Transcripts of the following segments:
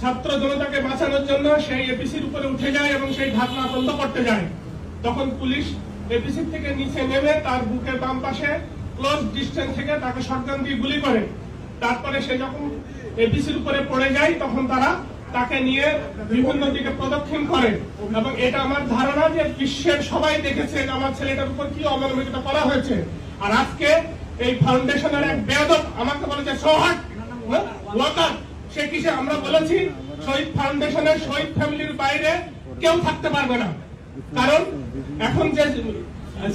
ছাত্র জনতাকে বাঁচানোর জন্য সেই এপিসির উপরে উঠে যায় এবং সেই ঢাকনা বন্ধ করতে যায়, তখন পুলিশ এপিসি থেকে নিচে নেমে তার বুকের বাম পাশে ক্লোজ ডিস্টেন্স থেকে তাকে শটগান দিয়ে গুলি করে। তারপরে সে যখন এপিসির উপরে পড়ে যায় তখন তারা তাকে নিয়ে বিভিন্ন দিকে প্রদক্ষিণ করে। এবং এটা আমার ধারণা যে বিশ্বের সবাই দেখেছে যে আমার ছেলেটার উপর কি অমানবিকতা করা হয়েছে। আর আজকে এই ফাউন্ডেশনের এক বেয়াদব আমাকে বলেছে সোহাট ওয়াকার, সে কিসে আমরা বলেছি শহীদ ফাউন্ডেশনের শহীদ ফ্যামিলির বাইরে কেউ থাকতে পারবে না, কারণ এখন যে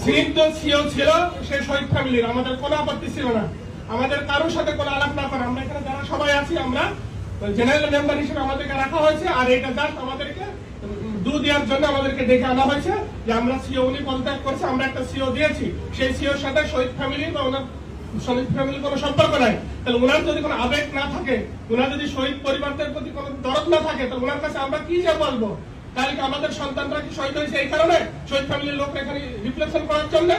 সিনিয়র সিও ছিল সে শহীদ ফ্যামিলির, আমাদের কোনো আপত্তি ছিল না, আমাদের কারোর সাথে কোনো আলাপ না করে আমরা এখানে যারা সবাই আছি আমরা জেনারেল মেম্বার হিসেবে আমাদেরকে রাখা হয়েছে। আর এটা জাস্ট আমাদেরকে দেওয়ার জন্য আমাদেরকে ডেকে আনা হয়েছে যে আমরা সিও উনি পদত্যাগ করছে, আমরা একটা সিও দিয়েছি, সেই সিওর সাথে শহীদ ফ্যামিলি বা ওনার শহীদ ফ্যামিলির কোনো সম্পর্ক নাই। তাহলে ওনার যদি কোনো আবেগ না থাকে, ওনার যদি শহীদ পরিবারদের প্রতি কোনো দরদ না থাকে, তাহলে ওনার কাছে আমরা কি যে বলবো? তাহলে কি আমাদের সন্তানরা কি শহীদ হয়েছে এই কারণে শহীদ ফ্যামিলির লোক এখানে রিফ্লেকশন করার জন্য?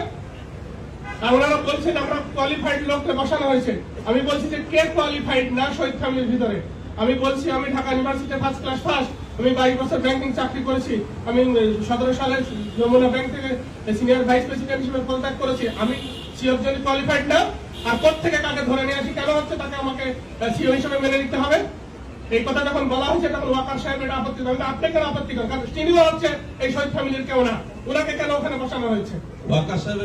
আর ওনারা বলছেন আমরা কোয়ালিফাইড লোককে বসানো হয়েছে। আমি বলছি যে কে কোয়ালিফাইড না শহীদ ফ্যামিলির ভিতরে? আমি বলছি আমি Dhaka university first class first, আমি 22 বছর ব্যাংকিং চাকরি করেছি, আমি 17 সালে যমুনা ব্যাংক থেকে সিনিয়র ভাইস প্রেসিডেন্ট হিসেবে পদত্যাগ করেছি। আমি সিওর জন্য কোয়ালিফাইড না? আর কোথেকে কাকে ধরে নিয়ে আসি কেন হচ্ছে তাকে আমাকে সিও হিসেবে মেনে নিতে হবে? এই কথা যখন বলা হয়েছে তখন ওয়াকার সাহেব এটা আপত্তি করেন। আপনি কেন আপত্তি করেন? কারণ তিনিও হচ্ছে এই শহীদ ফ্যামিলির কেউ না, ওনাকে কেন ওখানে বসানো হয়েছে? ওয়াকার সাহেব